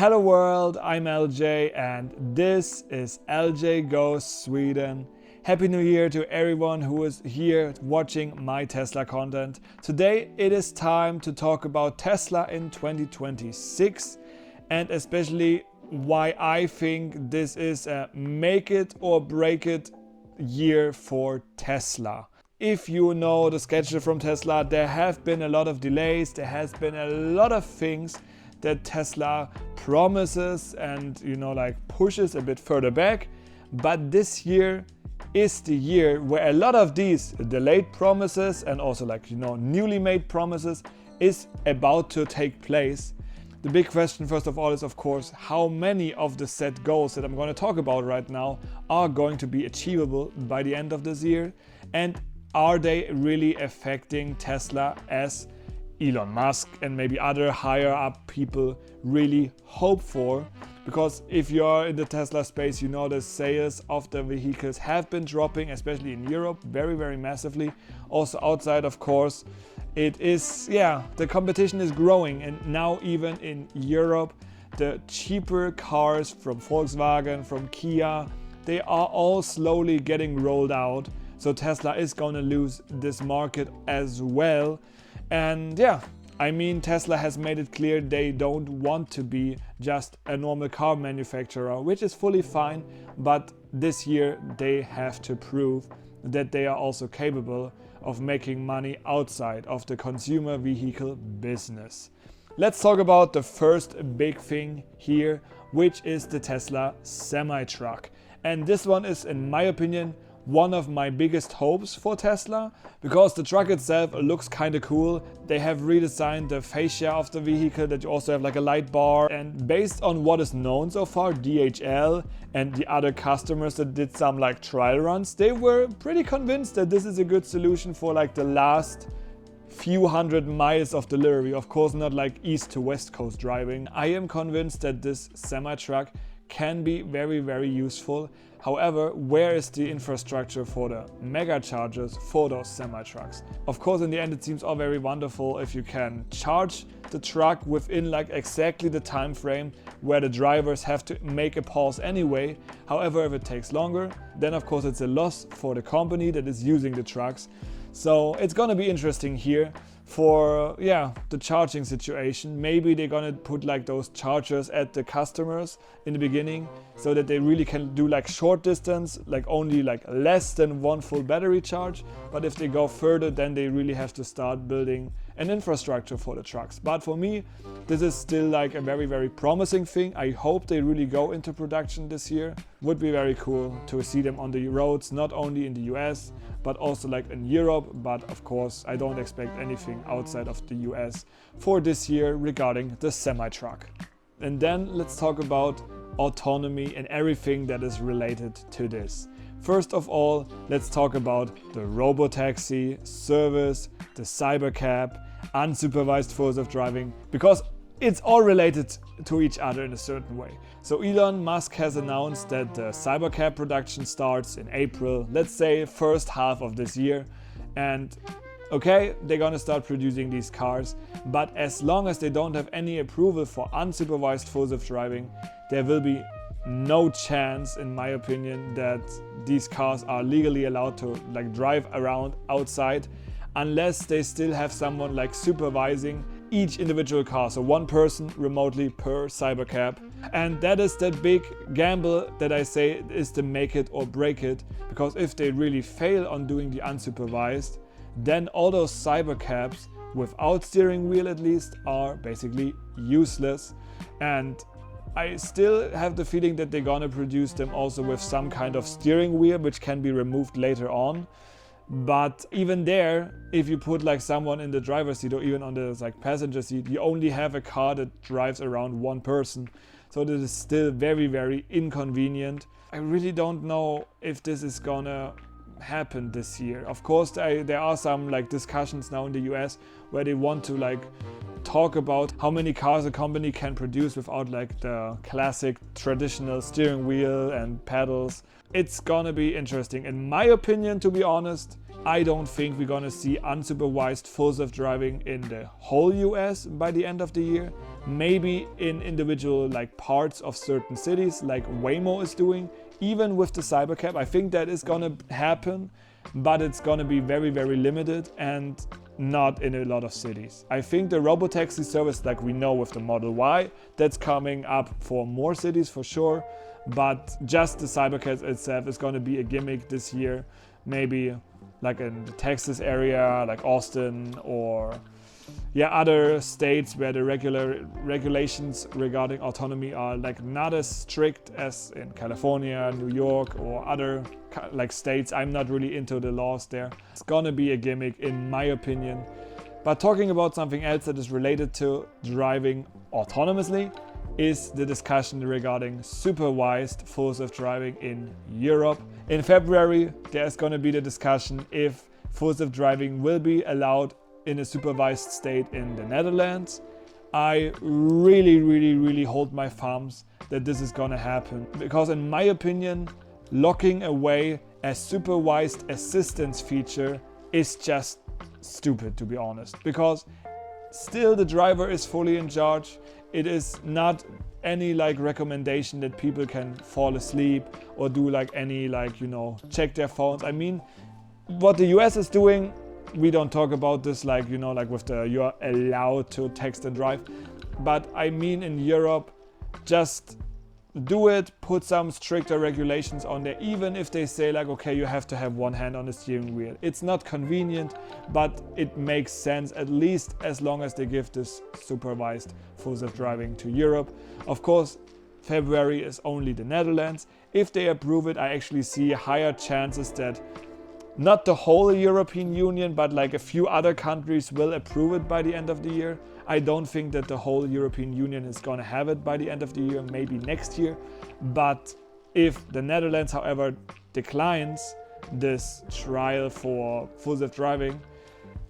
Hello world, I'm LJ and this is LJ Goes Sweden. Happy New Year to everyone who is here watching my Tesla content. Today it is time to talk about Tesla in 2026 and especially why I think this is a make it or break it year for Tesla. If you know the schedule from Tesla, there have been a lot of delays, there has been a lot of things that Tesla promises and pushes a bit further back, but this year is the year where a lot of these delayed promises and also newly made promises is about to take place. The big question first of all is of course how many of the set goals that I'm going to talk about right now are going to be achievable by the end of this year, and are they really affecting Tesla as Elon Musk and maybe other higher up people really hope for. Because if you're in the Tesla space, you know the sales of the vehicles have been dropping, especially in Europe, very, very massively. Also outside, of course, the competition is growing. And now even in Europe, the cheaper cars from Volkswagen, from Kia, they are all slowly getting rolled out. So Tesla is going to lose this market as well. And Tesla has made it clear they don't want to be just a normal car manufacturer, which is fully fine, but this year they have to prove that they are also capable of making money outside of the consumer vehicle business. Let's talk about the first big thing here, which is the Tesla semi-truck. And this one is, in my opinion, one of my biggest hopes for Tesla, because the truck itself looks kind of cool. They have redesigned the fascia of the vehicle, that you also have a light bar, and based on what is known so far, DHL and the other customers that did some trial runs, they were pretty convinced that this is a good solution for the last few hundred miles of delivery. Of course not east to west coast driving. I am convinced that this semi-truck can be very, very useful. However, where is the infrastructure for the mega chargers for those semi-trucks? Of course, in the end, it seems all very wonderful if you can charge the truck within exactly the time frame where the drivers have to make a pause anyway. However, if it takes longer, then of course it's a loss for the company that is using the trucks. So it's gonna be interesting here for the charging situation. Maybe they're gonna put those chargers at the customers in the beginning so that they really can do short distance, only less than one full battery charge. But if they go further, then they really have to start building an infrastructure for the trucks. But for me, this is still a very, very promising thing. I hope they really go into production this year. Would be very cool to see them on the roads, not only in the US, but also in Europe. But of course, I don't expect anything outside of the US for this year regarding the semi-truck. And then let's talk about autonomy and everything that is related to this. First of all, let's talk about the robotaxi service, the cybercab, unsupervised force of driving, because it's all related to each other in a certain way. So Elon Musk has announced that the cybercab production starts in April, let's say first half of this year. And okay, they're gonna start producing these cars, but as long as they don't have any approval for unsupervised force of driving, there will be no chance, in my opinion, that these cars are legally allowed to drive around outside, unless they still have someone supervising each individual car, so one person remotely per cybercab. And that is that big gamble that I say is the make it or break it, because if they really fail on doing the unsupervised, then all those cybercabs without steering wheel at least are basically useless. And I still have the feeling that they're gonna produce them also with some kind of steering wheel which can be removed later on. But even there, if you put someone in the driver's seat or even on the passenger seat, you only have a car that drives around one person. So this is still very, very inconvenient. I really don't know if this is gonna happen this year. Of course, there are some discussions now in the US where they want to talk about how many cars a company can produce without like the classic traditional steering wheel and pedals. It's gonna be interesting. In my opinion, to be honest, I don't think we're gonna see unsupervised full self-driving in the whole US by the end of the year. Maybe in individual like parts of certain cities like Waymo is doing. Even with the Cybercab, I think that is gonna happen, but it's gonna be very, very limited and not in a lot of cities. I think the robotaxi service like we know with the Model Y, that's coming up for more cities for sure, but just the Cybercab itself is gonna be a gimmick this year, maybe like in the Texas area, like Austin, or other states where the regulations regarding autonomy are like not as strict as in California, New York, or other like states. I'm not really into the laws there. It's gonna be a gimmick in my opinion. But talking about something else that is related to driving autonomously is the discussion regarding supervised full self-driving in Europe. In February, there's going to be the discussion if full self-driving will be allowed in a supervised state in the Netherlands. I really hold my thumbs that this is going to happen, because in my opinion, locking away a supervised assistance feature is just stupid, to be honest, because still the driver is fully in charge. It is not any like recommendation that people can fall asleep or do like any like, you know, check their phones. I mean, what the US is doing, we don't talk about this like, you know, like with the you're allowed to text and drive. But I mean in Europe, just do it, put some stricter regulations on there, even if they say like, okay, you have to have one hand on the steering wheel. It's not convenient, but it makes sense, at least as long as they give this supervised full self-driving to Europe. Of course, February is only the Netherlands. If they approve it, I actually see higher chances that not the whole European Union, but like a few other countries will approve it by the end of the year. I don't think that the whole European Union is going to have it by the end of the year, maybe next year. But if the Netherlands, however, declines this trial for full self-driving,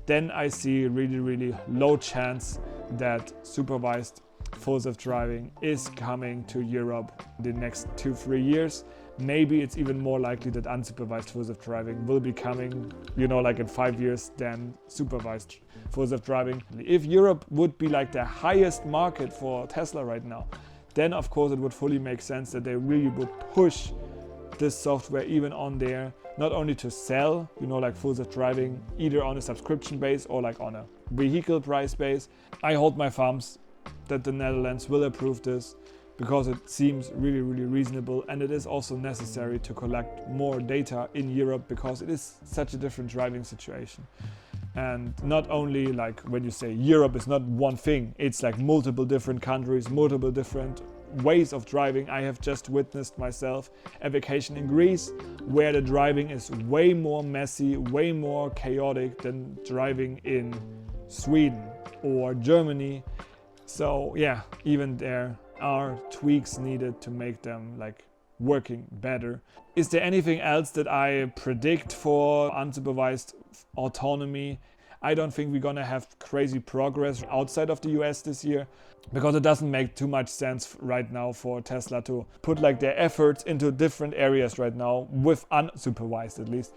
then I see really low chance that supervised full self-driving is coming to Europe the next 2-3 years. Maybe it's even more likely that unsupervised full self-driving will be coming, you know, like in 5 years than supervised full self-driving. If Europe would be like the highest market for Tesla right now, then of course it would fully make sense that they really would push this software even on there, not only to sell, you know, like full self-driving either on a subscription base or like on a vehicle price base. I hold my thumbs that the Netherlands will approve this, because it seems really reasonable, and it is also necessary to collect more data in Europe because it is such a different driving situation. And not only like when you say Europe is not one thing, it's like multiple different countries, multiple different ways of driving. I have just witnessed myself a vacation in Greece where the driving is way more messy, way more chaotic than driving in Sweden or Germany. So yeah, even there are tweaks needed to make them like working better. Is there anything else that I predict for unsupervised autonomy? I don't think we're gonna have crazy progress outside of the US this year, because it doesn't make too much sense right now for Tesla to put like their efforts into different areas right now with unsupervised, at least.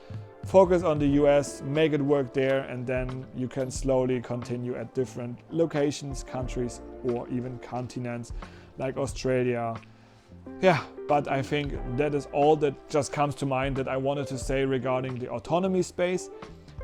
Focus on the US, make it work there, and then you can slowly continue at different locations, countries, or even continents like Australia. Yeah, but I think that is all that just comes to mind that I wanted to say regarding the autonomy space.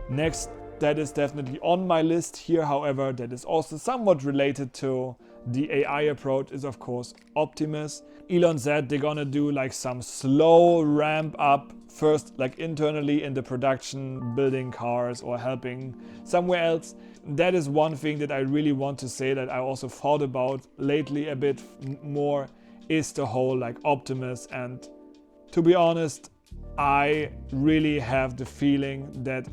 Next, that is definitely on my list here, however, that is also somewhat related to the AI approach, is of course Optimus. Elon said they're gonna do like some slow ramp up first, like internally in the production, building cars or helping somewhere else. That is one thing that I really want to say that I also thought about lately a bit more, is the whole like Optimus. And to be honest, I really have the feeling that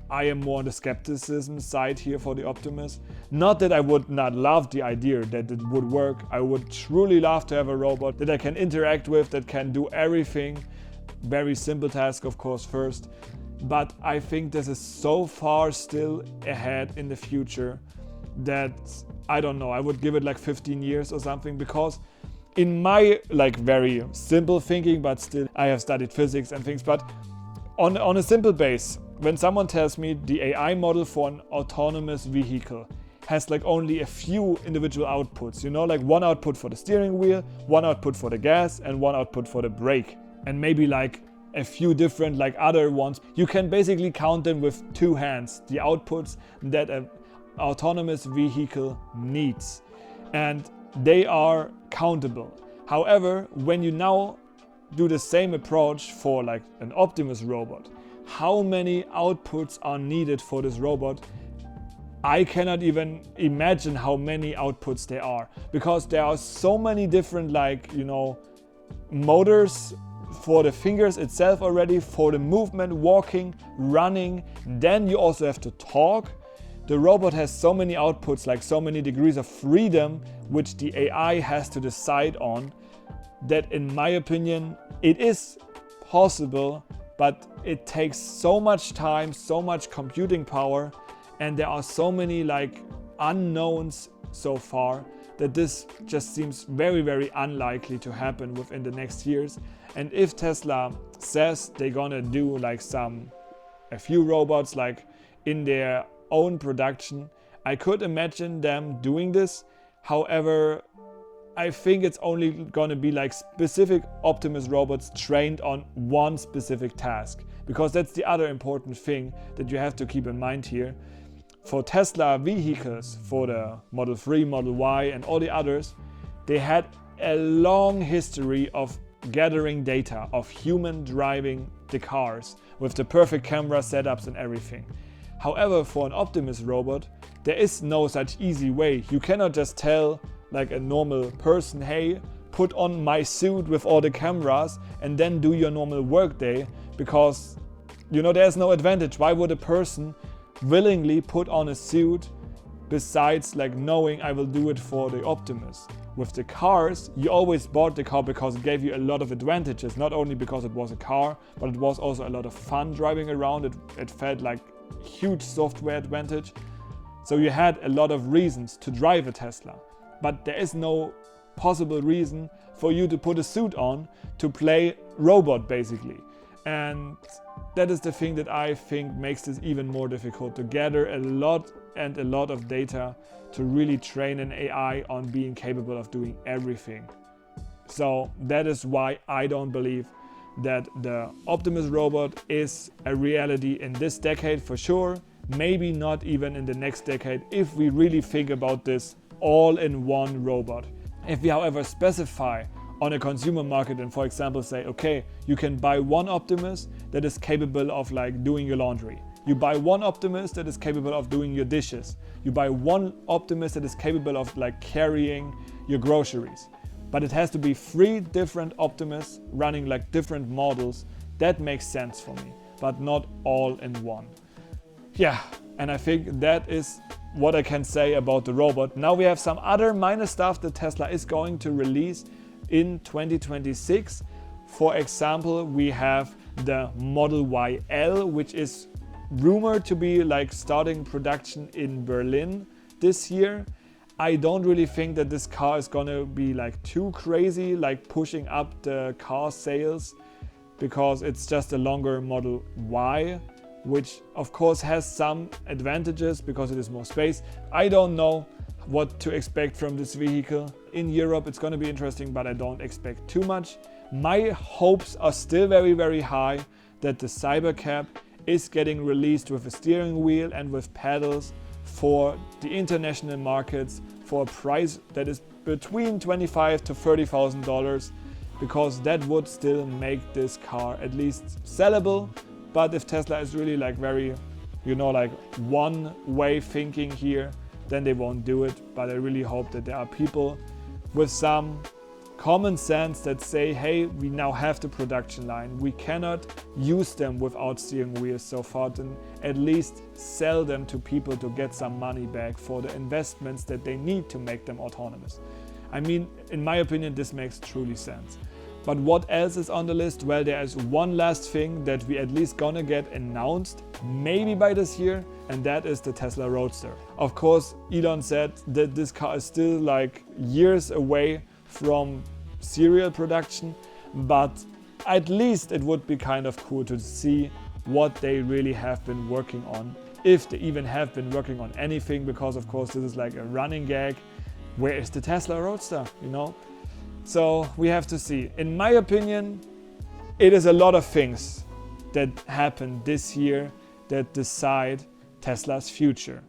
I am more on the skepticism side here for the Optimus. Not that I would not love the idea that it would work. I would truly love to have a robot that I can interact with, that can do everything. Very simple task, of course, first. But I think this is so far still ahead in the future that I don't know, I would give it like 15 years or something, because in my like very simple thinking, but still I have studied physics and things, but on a simple base, when someone tells me the AI model for an autonomous vehicle has like only a few individual outputs, you know, like one output for the steering wheel, one output for the gas, and one output for the brake, and maybe like a few different like other ones. You can basically count them with two hands, the outputs that an autonomous vehicle needs, and they are countable. However, when you now do the same approach for like an Optimus robot, how many outputs are needed for this robot? I cannot even imagine how many outputs there are, because there are so many different like, you know, motors for the fingers itself already, for the movement, walking, running. Then you also have to talk. The robot has so many outputs, like so many degrees of freedom, which the AI has to decide on, that in my opinion, it is possible, but it takes so much time, so much computing power, and there are so many like unknowns so far that this just seems very, very unlikely to happen within the next years. And if Tesla says they're gonna do like a few robots like in their own production, I could imagine them doing this. However, I think it's only gonna be like specific Optimus robots trained on one specific task, because that's the other important thing that you have to keep in mind here. For Tesla vehicles, for the Model 3, Model Y and all the others, they had a long history of gathering data of human driving the cars with the perfect camera setups and everything. However, for an Optimus robot, there is no such easy way. You cannot just tell like a normal person, hey, put on my suit with all the cameras and then do your normal workday, because, you know, there's no advantage. Why would a person willingly put on a suit besides like knowing I will do it for the Optimus? With the cars, you always bought the car because it gave you a lot of advantages, not only because it was a car, but it was also a lot of fun driving around. It felt like huge software advantage. So you had a lot of reasons to drive a Tesla, but there is no possible reason for you to put a suit on to play robot basically. And that is the thing that I think makes this even more difficult, to gather a lot of data to really train an AI on being capable of doing everything. So that is why I don't believe that the Optimus robot is a reality in this decade for sure. Maybe not even in the next decade, if we really think about this all-in-one robot. If we, however, specify on a consumer market and, for example, say, okay, you can buy one Optimus that is capable of like doing your laundry. You buy one Optimus that is capable of doing your dishes. You buy one Optimus that is capable of like carrying your groceries. But it has to be 3 different Optimus running like different models. That makes sense for me, but not all in one. Yeah, and I think that is what I can say about the robot. Now we have some other minor stuff that Tesla is going to release in 2026. For example, we have the Model YL, which is rumored to be like starting production in Berlin this year. I don't really think that this car is gonna be like too crazy, like pushing up the car sales, because it's just a longer Model Y, which of course has some advantages because it is more space. I don't know what to expect from this vehicle. In Europe it's going to be interesting, but I don't expect too much. My hopes are still very, very high that the Cybercab is getting released with a steering wheel and with pedals for the international markets for a price that is between $25,000 to $30,000, because that would still make this car at least sellable. But if Tesla is really like very, you know, like one way thinking here, then they won't do it. But I really hope that there are people with some common sense that say, hey, we now have the production line. We cannot use them without steering wheels so far, and at least sell them to people to get some money back for the investments that they need to make them autonomous. I mean, in my opinion, this makes truly sense. But what else is on the list? Well, there is one last thing that we at least gonna get announced maybe by this year, and that is the Tesla Roadster. Of course, Elon said that this car is still like years away from serial production, but at least it would be kind of cool to see what they really have been working on, if they even have been working on anything, because of course this is like a running gag. Where is the Tesla Roadster, you know? So we have to see. In my opinion, it is a lot of things that happen this year that decide Tesla's future.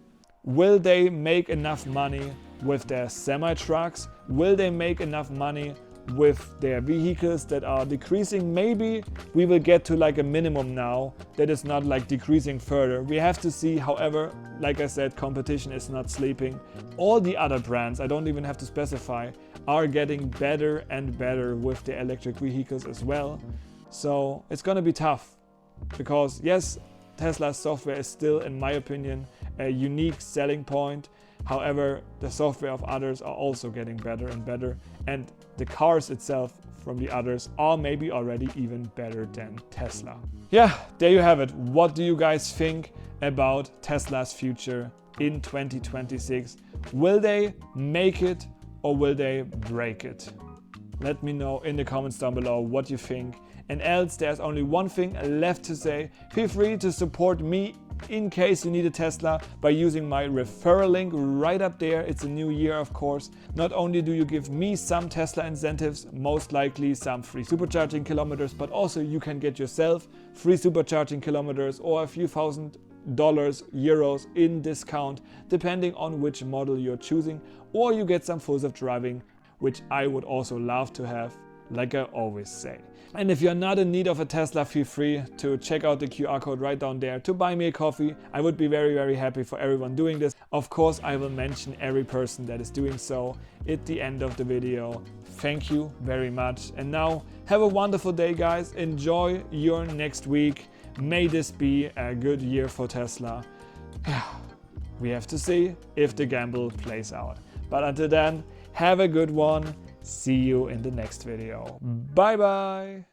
Will they make enough money with their semi-trucks? Will they make enough money with their vehicles that are decreasing? Maybe we will get to like a minimum now that is not like decreasing further. We have to see. However, like I said, competition is not sleeping. All the other brands, I don't even have to specify, are getting better and better with their electric vehicles as well. So it's gonna be tough, because yes, Tesla's software is still, in my opinion, a unique selling point. However, the software of others are also getting better and better, and the cars itself from the others are maybe already even better than Tesla. Yeah, there you have it. What do you guys think about Tesla's future in 2026? Will they make it or will they break it? Let me know in the comments down below what you think. And else, there's only one thing left to say. Feel free to support me in case you need a Tesla by using my referral link right up there. It's a new year, of course. Not only do you give me some Tesla incentives, most likely some free supercharging kilometers, but also you can get yourself free supercharging kilometers or a few $1,000s, euros in discount, depending on which model you're choosing, or you get some full self-driving, which I would also love to have, like I always say. And if you're not in need of a Tesla, feel free to check out the QR code right down there to buy me a coffee. I would be very, very happy for everyone doing this. Of course, I will mention every person that is doing so at the end of the video. Thank you very much. And now, have a wonderful day, guys. Enjoy your next week. May this be a good year for Tesla. We have to see if the gamble plays out. But until then, have a good one. See you in the next video. Bye bye.